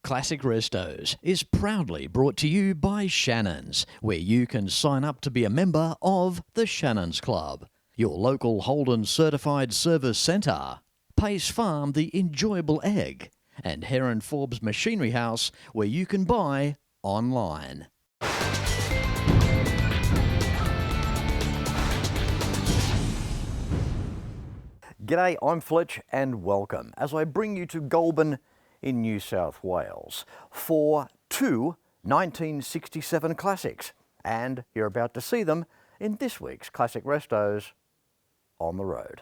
Classic Restos is proudly brought to you by Shannons, where you can sign up to be a member of the Shannons Club, your local Holden certified service centre, Pace Farm the enjoyable egg, and Heron Forbes Machinery House, where you can buy online. G'day, I'm Fletch and welcome as I bring you to Goulburn in New South Wales for two 1967 classics, and you're about to see them in this week's Classic Restos on the road.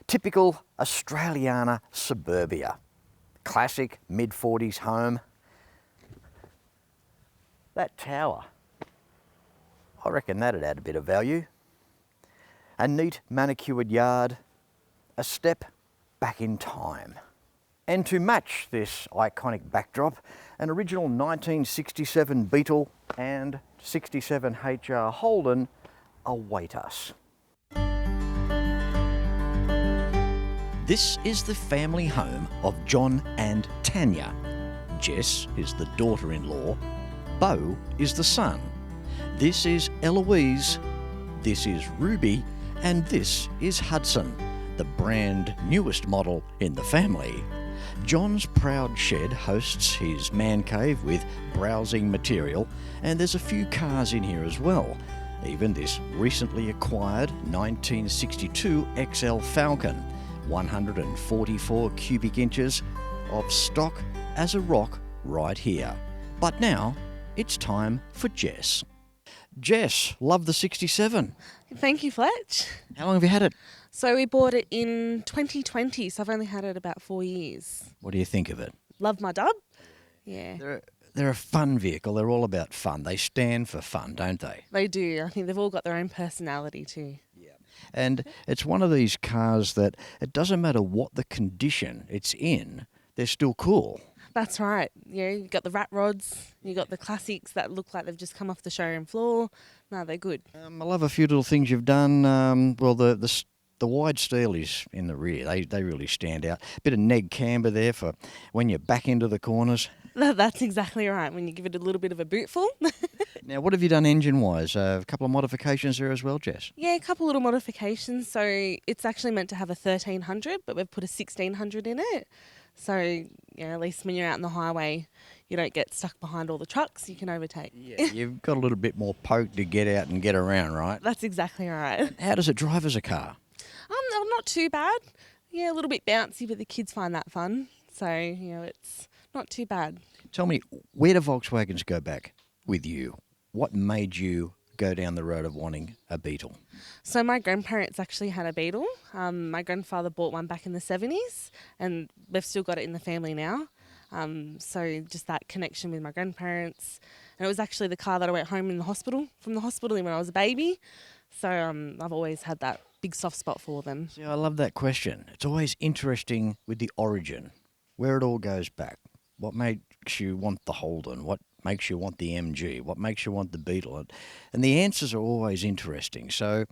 Typical Australiana suburbia. Classic mid-40s home. That tower, I reckon that'd add a bit of value. A neat manicured yard, a step back in time. And to match this iconic backdrop, an original 1967 Beetle and 67 HR Holden await us. This is the family home of John and Tanya. Jess is the daughter-in-law. Beau is the son. This is Eloise. This is Ruby. And this is Hudson, the brand newest model in the family. John's proud shed hosts his man cave with browsing material, and there's a few cars in here as well. Even this recently acquired 1962 XL Falcon. 144 cubic inches of stock as a rock right here. But now it's time for Jess. Jess, love the 67. Thank you, Fletch. How long have you had it? So we bought it in 2020, so I've only had it about 4 years. What do you think of it? Love my dub. Yeah. They're a fun vehicle. They're all about fun. They stand for fun, don't they? They do. I think they've all got their own personality too. Yeah. And it's one of these cars that it doesn't matter what the condition it's in, they're still cool. That's right. Yeah, you've got the rat rods, you've got the classics that look like they've just come off the showroom floor. No, they're good. I love a few little things you've done. The wide steel is in the rear. They really stand out. Bit of neg camber there for when you back into the corners. That's exactly right, when you give it a little bit of a bootful. Now, what have you done engine-wise? A couple of modifications there as well, Jess? Yeah, a couple little modifications. So it's actually meant to have a 1300, but we've put a 1600 in it. So, at least when you're out on the highway, you don't get stuck behind all the trucks, you can overtake. Yeah, you've got a little bit more poke to get out and get around, right? That's exactly right. How does it drive as a car? Not too bad. Yeah, a little bit bouncy, but the kids find that fun. So, it's not too bad. Tell me, where do Volkswagens go back with you? What made you go down the road of wanting a Beetle? So my grandparents actually had a Beetle. My grandfather bought one back in the 70s, and we've still got it in the family now. So just that connection with my grandparents. And it was actually the car that I went home from the hospital when I was a baby. So I've always had that big soft spot for them. See, I love that question. It's always interesting with the origin, where it all goes back. What makes you want the Holden? What makes you want the MG? What makes you want the Beetle? And the answers are always interesting. So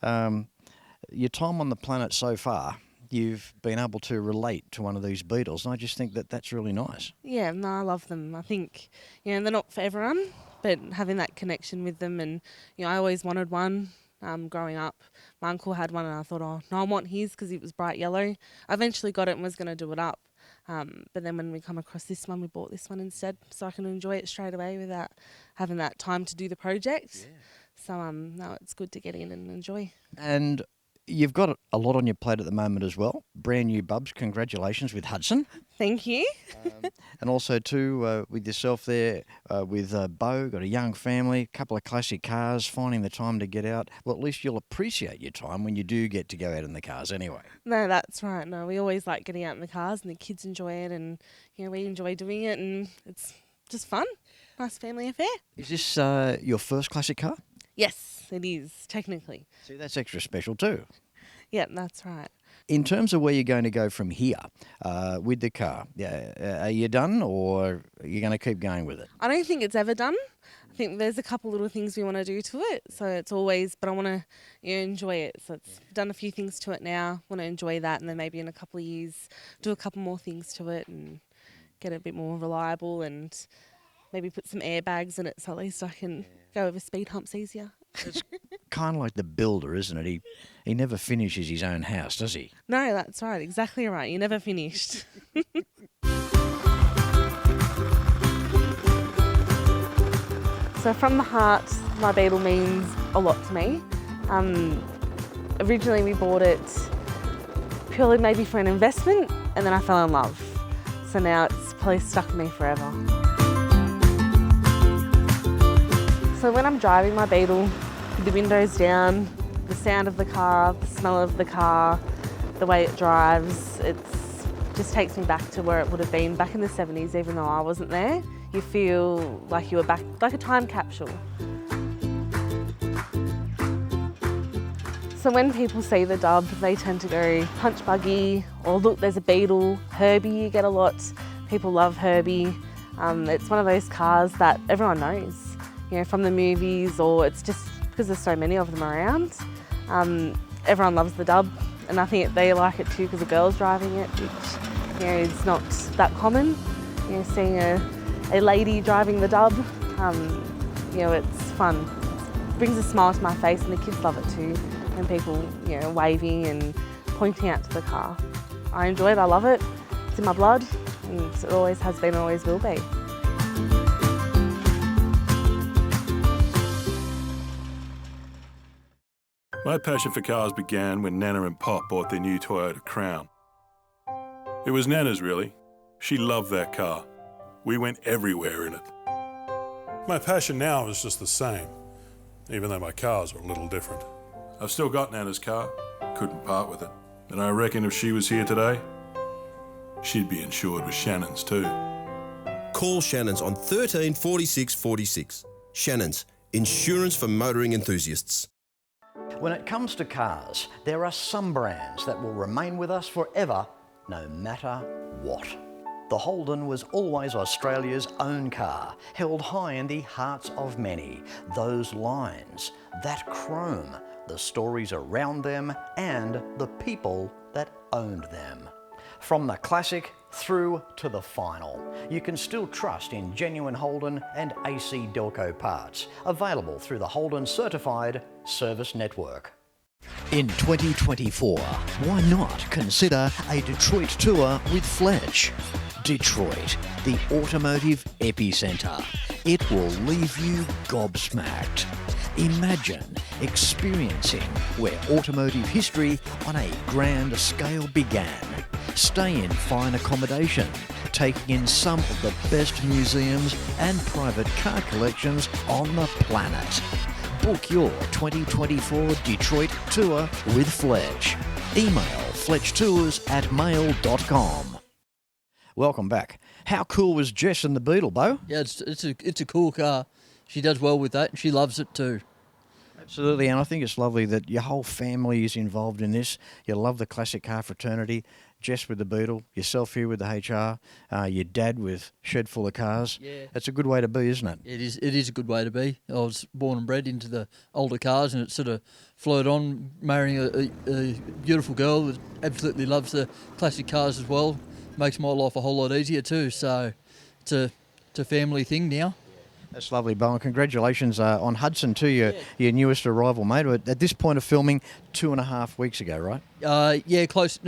your time on the planet so far, you've been able to relate to one of these Beetles, and I just think that that's really nice. Yeah, no, I love them. I think, they're not for everyone, but having that connection with them, and, I always wanted one. Growing up, my uncle had one and I thought, oh, no, I want his because it was bright yellow. I eventually got it and was going to do it up. But then when we come across this one, we bought this one instead so I can enjoy it straight away without having that time to do the project. Yeah. So, no, it's good to get in and enjoy. And you've got a lot on your plate at the moment as well. Brand new bubs. Congratulations with Hudson. Thank you. And also too with yourself there with Beau, got a young family, a couple of classic cars, finding the time to get out. Well, at least you'll appreciate your time when you do get to go out in the cars anyway. No, that's right. No, we always like getting out in the cars and the kids enjoy it and we enjoy doing it and it's just fun. Nice family affair. Is this your first classic car? Yes, it is, technically. See, that's extra special too. Yeah, that's right. In terms of where you're going to go from here with the car, are you done or are you going to keep going with it? I don't think it's ever done. I think there's a couple little things we want to do to it. So it's always, but I want to enjoy it. So it's done a few things to it now. Want to enjoy that, and then maybe in a couple of years do a couple more things to it and get it a bit more reliable and maybe put some airbags in it so at least I can go over speed humps easier. It's kind of like the builder, isn't it? He never finishes his own house, does he? No, that's right. Exactly right. You're never finished. So from the heart, my Beetle means a lot to me. Originally we bought it purely maybe for an investment, and then I fell in love. So now it's probably stuck with me forever. So when I'm driving my Beetle, with the windows down, the sound of the car, the smell of the car, the way it drives, it just takes me back to where it would have been back in the 70s, even though I wasn't there. You feel like you were back, like a time capsule. So when people see the dub, they tend to go punch buggy, or look, there's a Beetle. Herbie you get a lot. People love Herbie. It's one of those cars that everyone knows, from the movies, or it's just because there's so many of them around. Everyone loves the dub, and I think they like it too because a girl's driving it, which is not that common. Seeing a lady driving the dub, it's fun. It brings a smile to my face, and the kids love it too. And people, waving and pointing out to the car. I enjoy it. I love it. It's in my blood, and it always has been, and always will be. My passion for cars began when Nana and Pop bought their new Toyota Crown. It was Nana's, really. She loved that car. We went everywhere in it. My passion now is just the same, even though my cars are a little different. I've still got Nana's car, couldn't part with it. And I reckon if she was here today, she'd be insured with Shannons too. Call Shannons on 13 46 46. Shannons, insurance for motoring enthusiasts. When it comes to cars, there are some brands that will remain with us forever, no matter what. The Holden was always Australia's own car, held high in the hearts of many. Those lines, that chrome, the stories around them, and the people that owned them. From the classic through to the final, you can still trust in genuine Holden and AC Delco parts, available through the Holden Certified Service Network. In 2024, why not consider a Detroit tour with Fletch? Detroit, the automotive epicenter. It will leave you gobsmacked. Imagine experiencing where automotive history on a grand scale began. Stay in fine accommodation, taking in some of the best museums and private car collections on the planet. Book your 2024 Detroit tour with Fletch. Email fletchtours@mail.com. Welcome back. How cool was Jess and the Beetle, Beau? Yeah, it's a cool car. She does well with that, and she loves it too. Absolutely, and I think it's lovely that your whole family is involved in this. You love the classic car fraternity. Jess with the Beetle, yourself here with the HR, your dad with Shed Full of Cars. Yeah. It's a good way to be, isn't it? It is a good way to be. I was born and bred into the older cars, and it sort of flowed on, marrying a beautiful girl that absolutely loves the classic cars as well. Makes my life a whole lot easier too, so it's a family thing now. That's lovely, Beau, and congratulations on Hudson too, your newest arrival, mate. At this point of filming, 2.5 weeks ago, right? Yeah, close.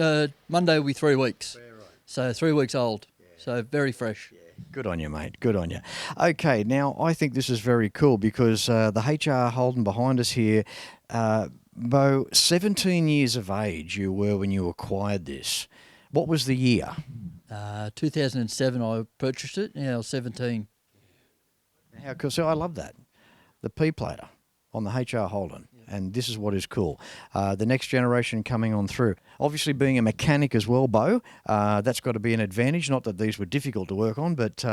Monday will be 3 weeks. Yeah, right. So 3 weeks old. Yeah. So very fresh. Yeah. Good on you, mate. Good on you. Okay, now I think this is very cool because the HR Holden behind us here, Beau, 17 years of age you were when you acquired this. What was the year? 2007 I purchased it. Yeah, I was 17. How cool. So I love that. The P-plater on the HR Holden. Yeah. And this is what is cool. The next generation coming on through. Obviously being a mechanic as well, Beau, that's got to be an advantage. Not that these were difficult to work on, but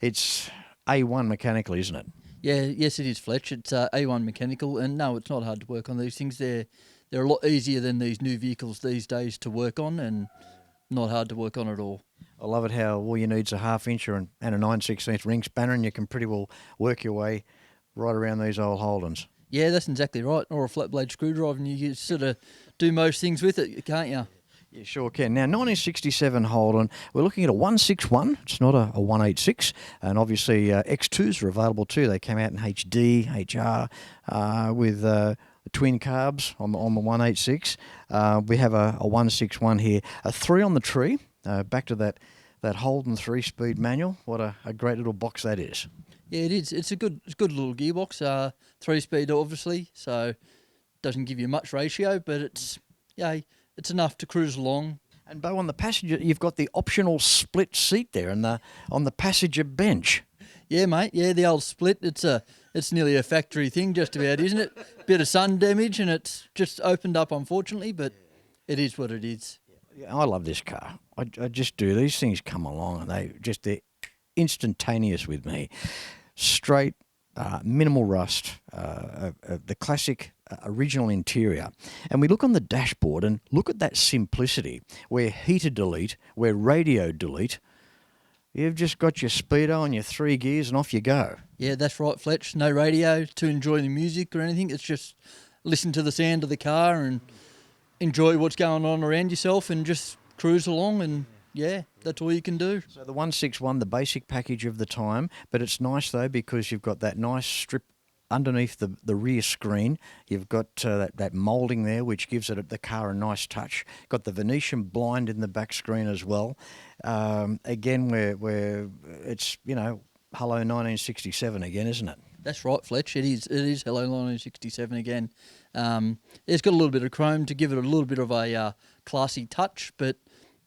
it's A1 mechanically, isn't it? Yeah, yes it is, Fletch. It's A1 mechanical, and no, it's not hard to work on these things. They're they're a lot easier than these new vehicles these days to work on, and not hard to work on at all. I love it how all you need's a half-incher and a 9/16 ring spanner, and you can pretty well work your way right around these old Holdens. Yeah, that's exactly right. Or a flat blade screwdriver, and you can sort of do most things with it, can't you? You sure can. Now, 1967 Holden, we're looking at a 161. It's not a 186. And obviously, X2s are available too. They came out in HD, HR, with twin carbs on the 186. We have a 161 here. A 3 on the tree. Back to that Holden 3-speed manual. What a great little box that is. Yeah, it is. It's a good little gearbox. 3-speed, obviously, so doesn't give you much ratio, but it's enough to cruise along. And Beau, on the passenger, you've got the optional split seat there, and on the passenger bench. Yeah, mate. Yeah, the old split. It's nearly a factory thing, just about, isn't it? Bit of sun damage, and it's just opened up, unfortunately. But it is what it is. Yeah, I love this car. I just do. These things come along, and they're instantaneous with me. Straight, minimal rust, the classic original interior. And we look on the dashboard and look at that simplicity, where heater delete, where radio delete. You've just got your speedo and your 3 gears and off you go. Yeah, that's right, Fletch. No radio to enjoy the music or anything. It's just listen to the sound of the car and enjoy what's going on around yourself and just cruise along, and yeah, that's all you can do. So the 161, the basic package of the time, but it's nice though because you've got that nice strip underneath the rear screen. You've got that moulding there, which gives the car a nice touch. Got the Venetian blind in the back screen as well. Again, where it's, hello 1967 again, isn't it? That's right, Fletch. It is hello 1967 again. It's got a little bit of chrome to give it a little bit of a classy touch, but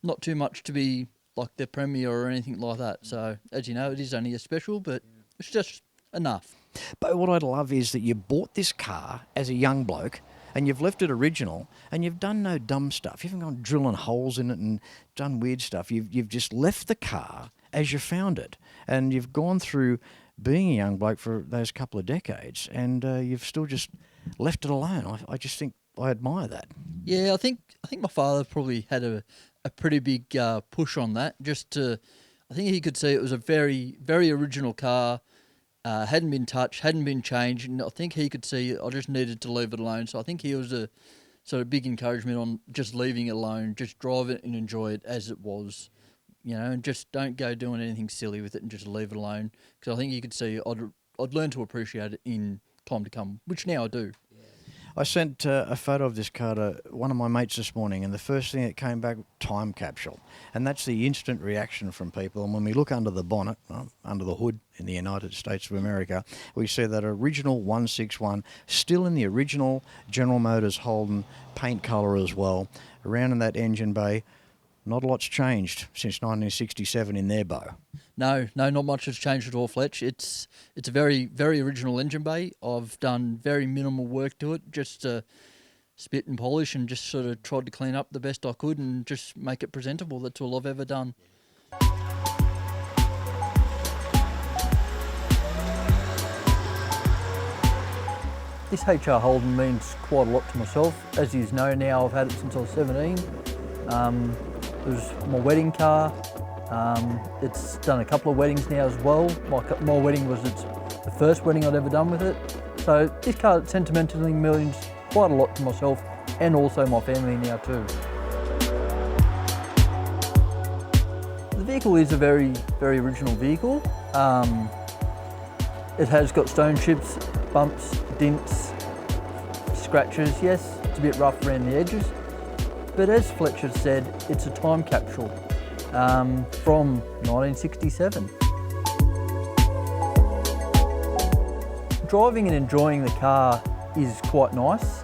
not too much to be like the Premier or anything like that. So, as you know, it is only a special, but it's just enough. But what I love is that you bought this car as a young bloke and you've left it original and you've done no dumb stuff. You haven't gone drilling holes in it and done weird stuff. You've just left the car as you found it, and you've gone through being a young bloke for those couple of decades, and you've still just left it alone. I just think I admire that. Yeah, I think my father probably had a pretty big push on that. I think he could see it was a very, very original car. Hadn't been touched, hadn't been changed, and I think he could see I just needed to leave it alone. So I think he was a sort of big encouragement on just leaving it alone, just drive it and enjoy it as it was, and just don't go doing anything silly with it and just leave it alone. Because I think he could see I'd learn to appreciate it in time to come, which now I do. I sent a photo of this car to one of my mates this morning, and the first thing that came back, time capsule. And that's the instant reaction from people. And when we look under the bonnet, under the hood in the United States of America, we see that original 161, still in the original General Motors Holden paint colour as well. Around in that engine bay, not a lot's changed since 1967 in there, Beau. No, not much has changed at all, Fletch. It's a very, very original engine bay. I've done very minimal work to it, just spit and polish, and just sort of tried to clean up the best I could and just make it presentable. That's all I've ever done. This HR Holden means quite a lot to myself. As you know now, I've had it since I was 17. It was my wedding car. It's done a couple of weddings now as well. My wedding was the first wedding I'd ever done with it. So this car sentimentally means quite a lot to myself and also my family now too. The vehicle is a very, very original vehicle. It has got stone chips, bumps, dents, scratches. Yes, it's a bit rough around the edges. But as Fletcher said, it's a time capsule from 1967. Driving and enjoying the car is quite nice.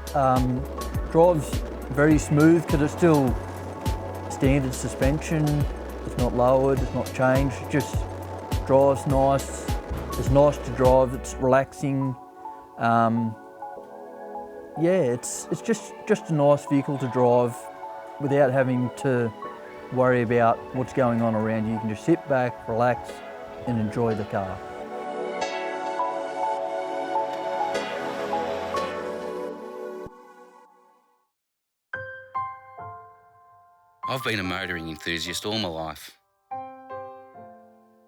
Drives very smooth because it's still standard suspension. It's not lowered, it's not changed, it just drives nice. It's nice to drive, it's relaxing. It's just a nice vehicle to drive without having to worry about what's going on around you. You can just sit back, relax, and enjoy the car. I've been a motoring enthusiast all my life.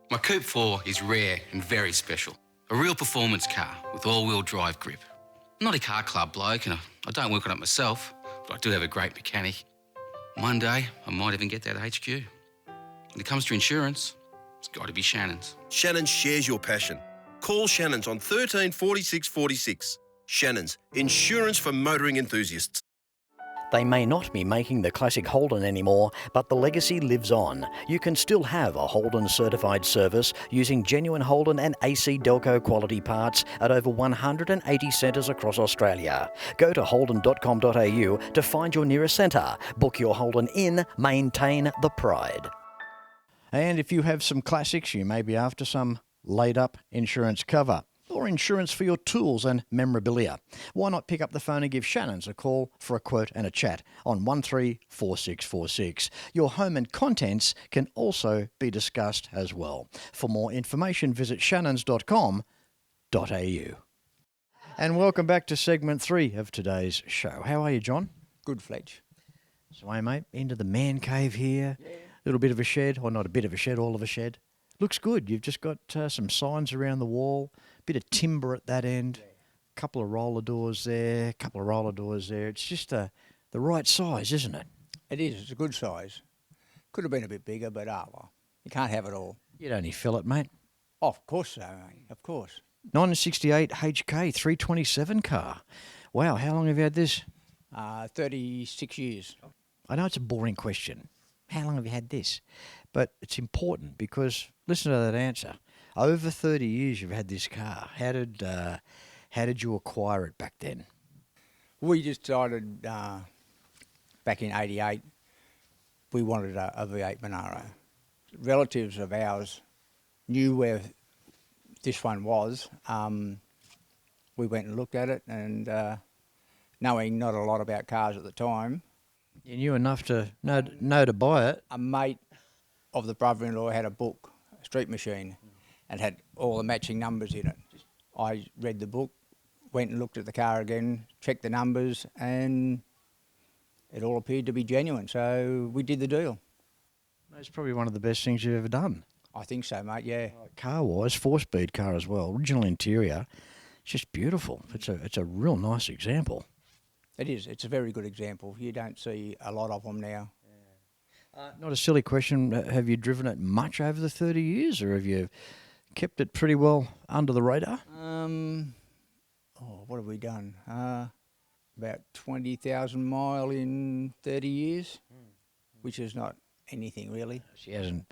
My Coupe 4 is rare and very special. A real performance car with all-wheel drive grip. I'm not a car club bloke and I don't work on it myself, but I do have a great mechanic. One day, I might even get that HQ. When it comes to insurance, it's got to be Shannons. Shannons shares your passion. Call Shannons on 13 46 46. Shannons, insurance for motoring enthusiasts. They may not be making the classic Holden anymore, but the legacy lives on. You can still have a Holden certified service using genuine Holden and AC Delco quality parts at over 180 centres across Australia. Go to holden.com.au to find your nearest centre. Book your Holden in, maintain the pride. And if you have some classics, you may be after some laid-up insurance cover or insurance for your tools and memorabilia. Why not pick up the phone and give Shannons a call for a quote and a chat on 134646. Your home and contents can also be discussed as well. For more information, visit shannons.com.au. And welcome back to segment 3 of today's show. How are you, John? Good, Fletch. So, hey, mate, into the man cave here. A little bit of a shed, or not a bit of a shed, all of a shed. Looks good. You've just got some signs around the wall, bit of timber at that end, couple of roller doors there, couple of roller doors there. It's just the right size, isn't it? It is. It's a good size. Could have been a bit bigger, but well, you can't have it all. You'd only fill it, mate. Oh, of course so, mate. Of course. 1968 HK 327 car. Wow, how long have you had this? 36 years. I know it's a boring question. How long have you had this? But it's important because, listen to that answer. Over 30 years you've had this car. How did you acquire it back then? We just decided back in '88 we wanted a V8 Monaro. Relatives of ours knew where this one was. We went and looked at it, and knowing not a lot about cars at the time. You knew enough to know to buy it. A mate of the brother-in-law had a book, a street machine, and had all the matching numbers in it. I read the book, went and looked at the car again, checked the numbers, and it all appeared to be genuine, so we did the deal. It's probably one of the best things you've ever done. I think so, mate, yeah. Car-wise, 4-speed car as well, original interior. It's just beautiful. It's a real nice example. It is. It's a very good example. You don't see a lot of them now. Not a silly question. Have you driven it much over the 30 years, or have you kept it pretty well under the radar? What have we done? About 20,000 mile in 30 years, which is not anything really. She hasn't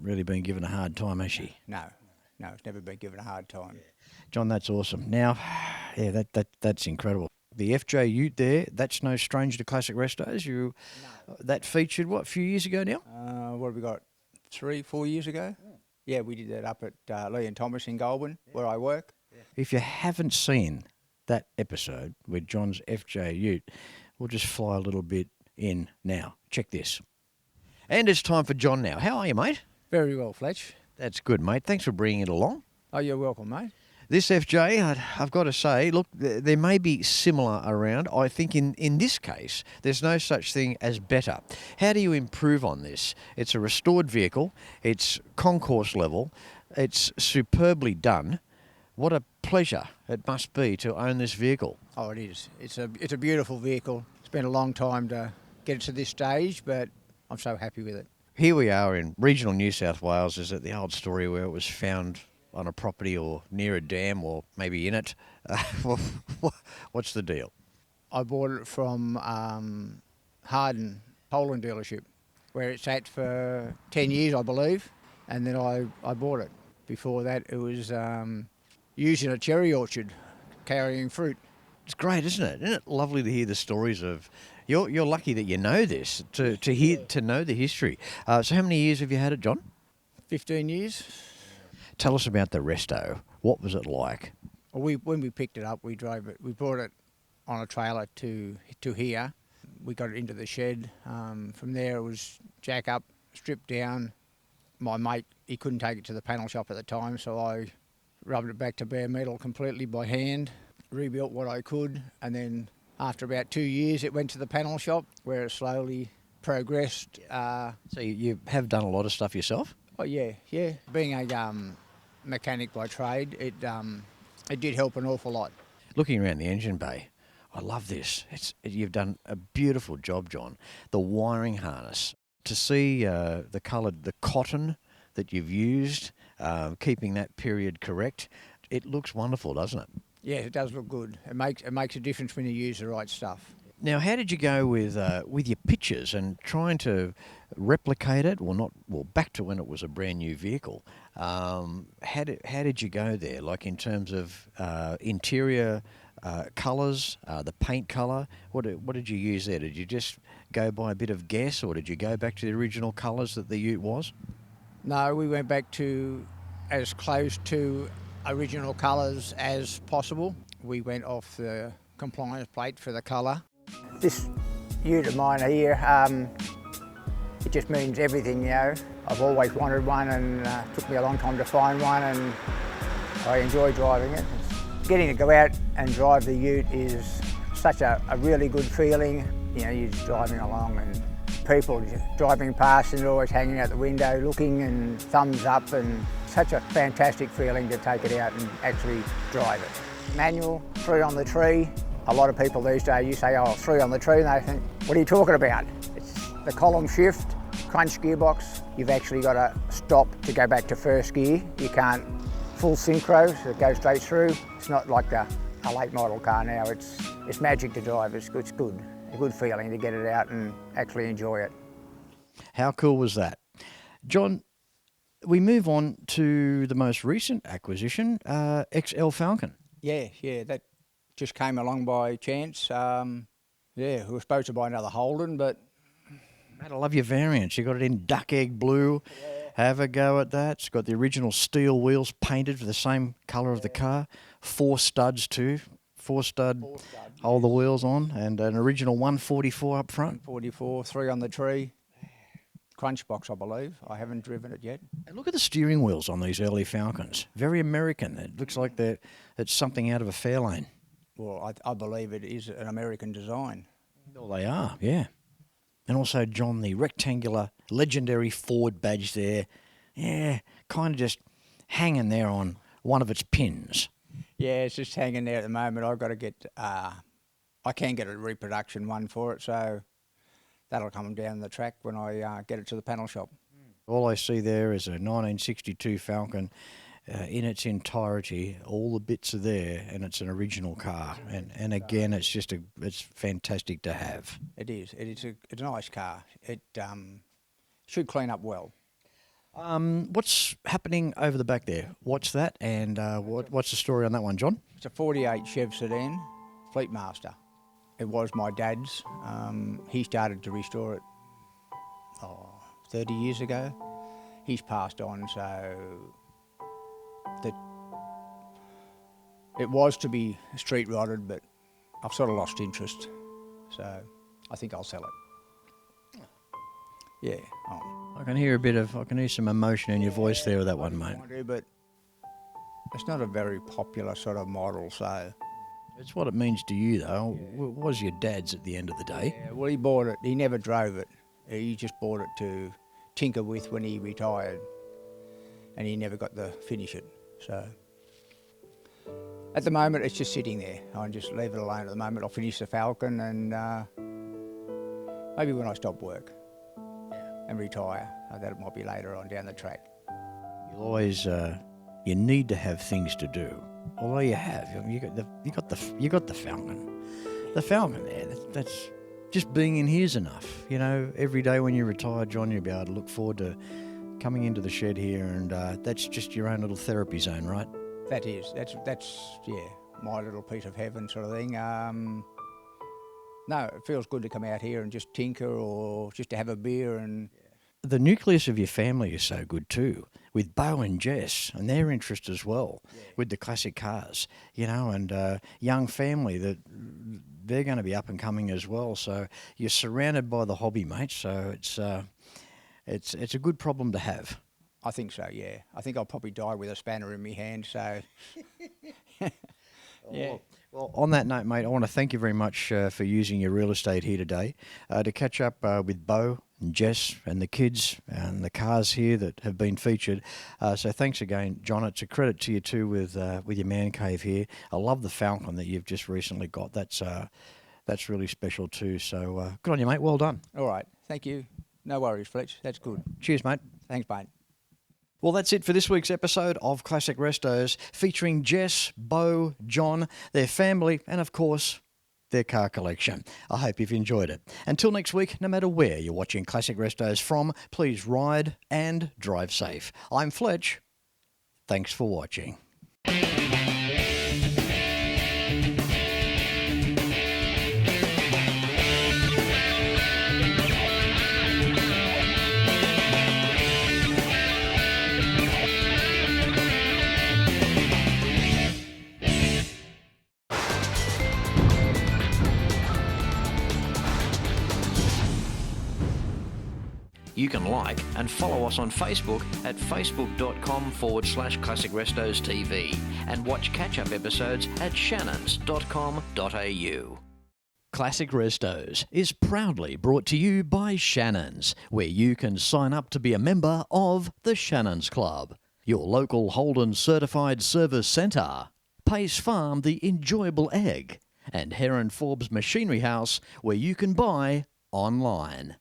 really been given a hard time, has she? No, it's never been given a hard time. John, that's awesome. Now, yeah, that's incredible. The FJ Ute there, that's no stranger to classic Restos. That featured, a few years ago now? What have we got, 3-4 years ago? Yeah, we did that up at Lee and Thomas in Goulburn, where I work. If you haven't seen that episode with John's FJ Ute, we'll just fly a little bit in now. Check this. And it's time for John now. How are you, mate? Very well, Fletch. That's good, mate. Thanks for bringing it along. Oh, you're welcome, mate. This FJ, I've got to say, look, there may be similar around. I think in this case, there's no such thing as better. How do you improve on this? It's a restored vehicle. It's concourse level. It's superbly done. What a pleasure it must be to own this vehicle. Oh, it is. It's a beautiful vehicle. It's been a long time to get it to this stage, but I'm so happy with it. Here we are in regional New South Wales. Is it the old story where it was found on a property or near a dam or maybe in it? What's the deal? I bought it from HR Holden dealership, where it sat for 10 years, I believe, and then I bought it. Before that, it was used in a cherry orchard, carrying fruit. It's great, isn't it? Isn't it lovely to hear the stories of... You're lucky that you know this, to know the history. So how many years have you had it, John? 15 years. Tell us about the Resto. What was it like? Well, when we picked it up, we drove it. We brought it on a trailer to here. We got it into the shed. From there, it was jack up, stripped down. My mate, he couldn't take it to the panel shop at the time, so I rubbed it back to bare metal completely by hand, rebuilt what I could, and then after about 2 years, it went to the panel shop, where it slowly progressed. So you have done a lot of stuff yourself? Oh yeah. Being a mechanic by trade, it did help an awful lot. Looking around the engine bay, I love this. You've done a beautiful job, John. The wiring harness, to see the cotton that you've used, keeping that period correct, it looks wonderful, doesn't it? Yeah, it does look good. It makes a difference when you use the right stuff. Now, how did you go with your pictures and trying to replicate it? Back to when it was a brand new vehicle. How did you go there? Like in terms of interior colours, the paint colour. What did you use there? Did you just go by a bit of guess, or did you go back to the original colours that the ute was? No, we went back to as close to original colours as possible. We went off the compliance plate for the colour. This ute of mine here, it just means everything, you know. I've always wanted one, and it took me a long time to find one, and I enjoy driving it. Getting to go out and drive the ute is such a really good feeling. You know, you're just driving along and people driving past and always hanging out the window looking and thumbs up, and such a fantastic feeling to take it out and actually drive it. Manual, 3 on the tree. A lot of people these days, you say, oh, 3 on the tree, and they think, what are you talking about? It's the column shift, crunch gearbox. You've actually got to stop to go back to first gear. You can't full synchro, so it goes straight through. It's not like a late model car now. It's magic to drive. It's good. A good feeling to get it out and actually enjoy it. How cool was that? John, we move on to the most recent acquisition, XL Falcon. Yeah, that just came along by chance. We were supposed to buy another Holden, but... Mate, I love your variants. You got it in duck egg blue. Yeah. Have a go at that. It's got the original steel wheels painted for the same colour of the car. 4 studs too. 4-stud, hold the wheels on, and an original 144 up front. 144, 3 on the tree. Crunch box, I believe. I haven't driven it yet. And look at the steering wheels on these early Falcons. Very American. It looks like it's something out of a Fairlane. Well, I believe it is an American design. Well, they are, yeah. And also, John, the rectangular, legendary Ford badge there. Yeah, kind of just hanging there on one of its pins. Yeah, it's just hanging there at the moment. I've got to get, I can get a reproduction one for it, so that'll come down the track when I get it to the panel shop. All I see there is a 1962 Falcon in its entirety. All the bits are there, and it's an original car. And again, it's fantastic to have. It is. It's a nice car. It should clean up well. What's happening over the back there? What's that, and what's the story on that one, John? It's a 48 Chev sedan, Fleet Master. It was my dad's. He started to restore it 30 years ago. He's passed on, so it was to be street rodded, but I've sort of lost interest, so I think I'll sell it. Yeah. I can hear some emotion in your voice there with that one, mate. I do, but it's not a very popular sort of model, so... It's what it means to you, though. It was your dad's at the end of the day. Yeah, well, he bought it. He never drove it. He just bought it to tinker with when he retired, and he never got to finish it, so... At the moment, it's just sitting there. I'll just leave it alone at the moment. I'll finish the Falcon, and maybe when I stop work and retire, that might be later on down the track. You'll always, you need to have things to do. Although you have, you got the Falcon. The Falcon there. That's just being in here's enough. You know, every day when you retire, John, you'll be able to look forward to coming into the shed here, and that's just your own little therapy zone, right? That is. That's my little piece of heaven sort of thing. No, it feels good to come out here and just tinker, or just to have a beer. And the nucleus of your family is so good too, with Beau and Jess and their interest as well, with the classic cars, you know, and young family that they're going to be up and coming as well. So you're surrounded by the hobby, mate. So it's a good problem to have. I think so, yeah. I think I'll probably die with a spanner in my hand, so Yeah. Well, on that note, mate, I want to thank you very much for using your real estate here today to catch up with Beau and Jess and the kids and the cars here that have been featured. So thanks again, John. It's a credit to you too with your man cave here. I love the Falcon that you've just recently got. That's really special too. So good on you, mate. Well done. All right. Thank you. No worries, Fletch. That's good. Cheers, mate. Thanks, mate. Well, that's it for this week's episode of Classic Restos, featuring Jess, Beau, John, their family, and of course, their car collection. I hope you've enjoyed it. Until next week, no matter where you're watching Classic Restos from, please ride and drive safe. I'm Fletch. Thanks for watching. You can like and follow us on Facebook at facebook.com/Classic Restos TV and watch catch-up episodes at shannons.com.au. Classic Restos is proudly brought to you by Shannons, where you can sign up to be a member of the Shannons Club, your local Holden certified service centre, Pace Farm the enjoyable egg, and Heron Forbes Machinery House, where you can buy online.